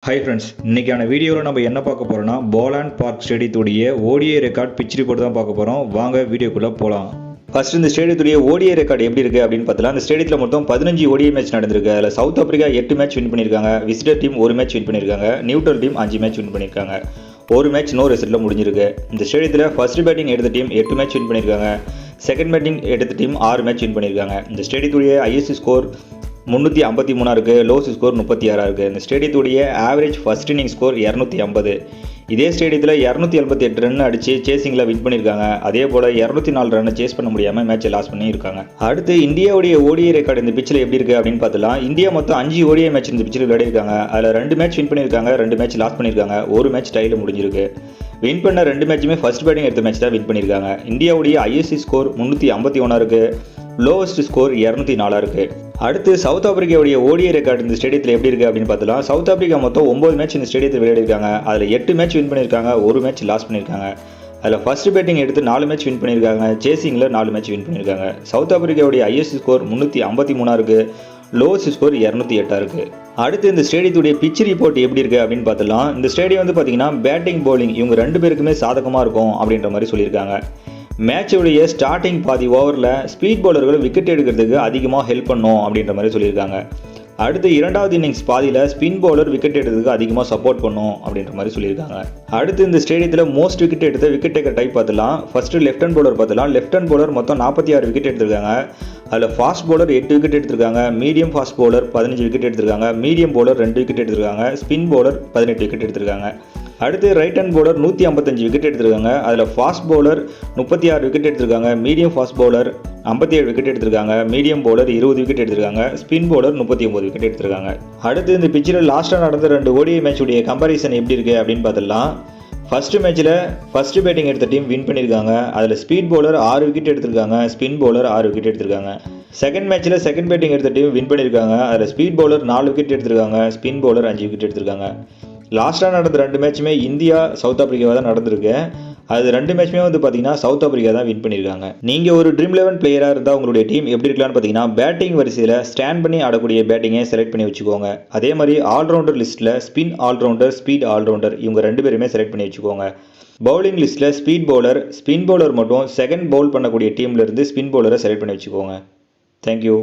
Hi friends, இன்றைக்கான வீடியோவில் நம்ம என்ன பார்க்க போகிறோம்னா போலாண்ட் பார்க் ஸ்டேடியத்துடைய ஓடிஐ ரெக்கார்ட் பிச் ரிப்போர்ட் தான் பார்க்க போகிறோம். வாங்க வீடியோக்குள்ளே போகலாம். ஃபர்ஸ்ட் இந்த ஸ்டேடியத்துடைய ஓடிஐ ரெக்கார்டு எப்படி இருக்குது அப்படின்னு பார்த்தலாம். இந்த ஸ்டேடியத்தில் மொத்தம் 15 ஓடிஐ மேட்ச் நடந்திருக்கு. அதில் சவுத் ஆப்பிரிக்கா 8 மேட்ச் வின் பண்ணியிருக்காங்க, விசிட்டர் டீம் 1 மேட்ச் வின் பண்ணியிருக்காங்க, நியூட்ரல் டீம் 5 மேட்ச் வின் பண்ணியிருக்காங்க. ஒரு மேட்ச் நோ ரிசல்ட்டில் முடிஞ்சிருக்கு. இந்த ஸ்டேடியத்தில் ஃபர்ஸ்ட் பேட்டிங் எடுத்த டீம் 8 மேட்ச் வின் பண்ணியிருக்காங்க, செகண்ட் பேட்டிங் எடுத்த டீம் 6 மேட்ச் வின் பண்ணியிருக்காங்க. இந்த ஸ்டேடியத்துடைய ஐஎஸ்சி ஸ்கோர் 353 இருக்குது, லோஸ் ஸ்கோர் 36 இருக்குது. இந்த ஸ்டேடியத்துடைய ஆவரேஜ் ஃபர்ஸ்ட் இன்னிங் ஸ்கோர் 250. இதே ஸ்டேடியத்தில் 278 ரன் அடித்து சேசிங்கில் வின் பண்ணியிருக்காங்க. அதே போல் 204 ரன் சேஸ் பண்ண முடியாமல் மேட்சை லாஸ் பண்ணியிருக்காங்க. அடுத்து இந்தியாவுடைய ஓடிஐ ரெக்கார்டு இந்த பிச்சில் எப்படி இருக்குது அப்படின்னு பார்த்தலாம். இந்தியா மொத்தம் 5 ஓடிஐ மேட்ச் இந்த பிச்சில் விளையாடிருக்காங்க. அதில் 2 மேட்ச் வின் பண்ணியிருக்காங்க, 2 மேட்ச் லாஸ் பண்ணியிருக்காங்க, ஒரு மேட்ச் டையில் முடிஞ்சிருக்கு. வின் பண்ண 2 மேட்சுமே ஃபர்ஸ்ட் பேட்டிங் எடுத்த மேட்ச் தான் வின் பண்ணியிருக்காங்க. இந்தியாவுடைய ஐஎஸ்சி ஸ்கோர் 351 இருக்குது, லோவஸ்ட் ஸ்கோர் 204 இருக்குது. அடுத்து சவுத் ஆப்பிரிக்காவுடைய ஓடிஐ ரெக்கார்டு இந்த ஸ்டேடியத்தில் எப்படி இருக்குது அப்படின்னு பார்த்தலாம். சவுத் ஆப்பிரிக்கா மொத்தம் 9 மேட்ச் இந்த ஸ்டேடியத்தில் விளையாடிருக்காங்க. அதில் 8 மேட்ச் வின் பண்ணியிருக்காங்க, ஒரு மேட்ச் லாஸ் பண்ணியிருக்காங்க. அதில் ஃபர்ஸ்ட் பேட்டிங் எடுத்து 4 மேட்ச் வின் பண்ணியிருக்காங்க, சேசிங்கில் 4 மேட்ச் வின் பண்ணியிருக்காங்க. சவுத் ஆப்பிரிக்காவுடைய ஐஎஸ்சி ஸ்கோர் 353 இருக்குது, லோவஸ்ட் ஸ்கோர் 208 இருக்குது. அடுத்து இந்த ஸ்டேடியத்துடைய பிச் ரிப்போர்ட் எப்படி இருக்குது அப்படின்னு பார்த்தலாம். இந்த ஸ்டேடியம் வந்து பார்த்தீங்கன்னா பேட்டிங் பவுலிங் இவங்க 2 பேருக்குமே சாதகமாக இருக்கும் அப்படின்ற மாதிரி சொல்லியிருக்காங்க. மேட்சுடைய ஸ்டார்டிங் பாதி ஓவரில் ஸ்பீட் பவுலர்கள் விக்கெட் எடுக்கிறதுக்கு அதிகமாக ஹெல்ப் பண்ணும் அப்படின்ற மாதிரி சொல்லியிருக்காங்க. அடுத்து 2வது இன்னிங்ஸ் பாதியில் ஸ்பின் பவுலர் விக்கெட் எடுக்கிறதுக்கு அதிகமாக சப்போர்ட் பண்ணும் அப்படின்ற மாதிரி சொல்லியிருக்காங்க. அடுத்து இந்த ஸ்டேடியத்தில் மோஸ்ட் விக்கெட் எடுத்த விக்கெட் டேக்கர் டைப் பார்த்துலாம். ஃபர்ஸ்ட்டு லெஃப்ட் ஹேண்ட் பவுலர் பார்த்துலாம். லெஃப்ட் ஹேண்ட் பவுலர் மொத்தம் 46 விக்கெட் எடுத்திருக்காங்க. அதில் ஃபாஸ்ட் பவுலர் 8 விக்கெட் எடுத்திருக்காங்க, மீடியம் ஃபாஸ்ட் பவுலர் 15 விக்கெட் எடுத்திருக்காங்க, மீடியம் பவுலர் 2 விக்கெட் எடுத்திருக்காங்க, ஸ்பின் பவுலர் 18 விக்கெட் எடுத்திருக்காங்க. அடுத்து ரைட் ஹேண்ட் பவுலர் 155 விக்கெட் எடுத்திருக்காங்க. அதில் ஃபாஸ்ட் பவுலர் 36 விக்கெட் எடுத்திருக்காங்க, மீடியம் ஃபாஸ்ட் பவுலர் 57 விக்கெட் எடுத்திருக்காங்க, மீடியம் பவுலர் 20 விக்கெட் எடுத்திருக்காங்க, ஸ்பின் பவுலர் 39 விக்கெட் எடுத்திருக்காங்க. அடுத்து இந்த பிச்சில் லாஸ்ட்டாக நடந்த 2 ஓடிஐ மேட்சுடைய கம்பாரிசன் எப்படி இருக்குது அப்படின்னு பார்த்துடலாம். ஃபர்ஸ்ட் மேட்ச்சில் ஃபர்ஸ்ட் பேட்டிங் எடுத்த டீம் வின் பண்ணியிருக்காங்க. அதில் ஸ்பீட் பவுலர் 6 விக்கெட் எடுத்திருக்காங்க, ஸ்பின் பவுலர் 6 விக்கெட் எடுத்திருக்காங்க. செகண்ட் மேட்ச்சில் செகண்ட் பேட்டிங் எடுத்த டீம் வின் பண்ணியிருக்காங்க. அதில் ஸ்பீட் பவுலர் 4 விக்கெட் எடுத்திருக்காங்க, ஸ்பின் பவுலர் 5 விக்கெட் எடுத்திருக்காங்க. லாஸ்ட்டாக நடந்த 2 மேட்சுமே இந்தியா சவுத் ஆப்பிரிக்காவாக தான் நடந்திருக்கு. அது 2 மேட்சுமே வந்து பார்த்தீங்கன்னா சவுத் ஆப்பிரிக்கா தான் வின் பண்ணியிருக்காங்க. நீங்கள் ஒரு ட்ரீம் 11 பிளேயராக இருந்தால் உங்களுடைய டீம் எப்படி இருக்கலாம்னு பார்த்தீங்கன்னா பேட்டிங் வரிசையில் ஸ்டாண்ட் பண்ணி ஆடக்கூடிய பேட்டிங்கை செலக்ட் பண்ணி வச்சுக்கோங்க. அதே மாதிரி ஆல்ரவுண்டர் லிஸ்ட்டில் ஸ்பின் ஆல்ரவுண்டர், ஸ்பீட் ஆல்ரவுண்டர் இவங்க 2 பேருமே செலக்ட் பண்ணி வச்சுக்கோங்க. பவுலிங் லிஸ்ட்டில் ஸ்பீட் பவுலர், ஸ்பின் பவுலர் மட்டும் செகண்ட் பவுல் பண்ணக்கூடிய டீம்லேருந்து ஸ்பின் பவுலரை செலக்ட் பண்ணி வச்சுக்கோங்க. தேங்க்யூ.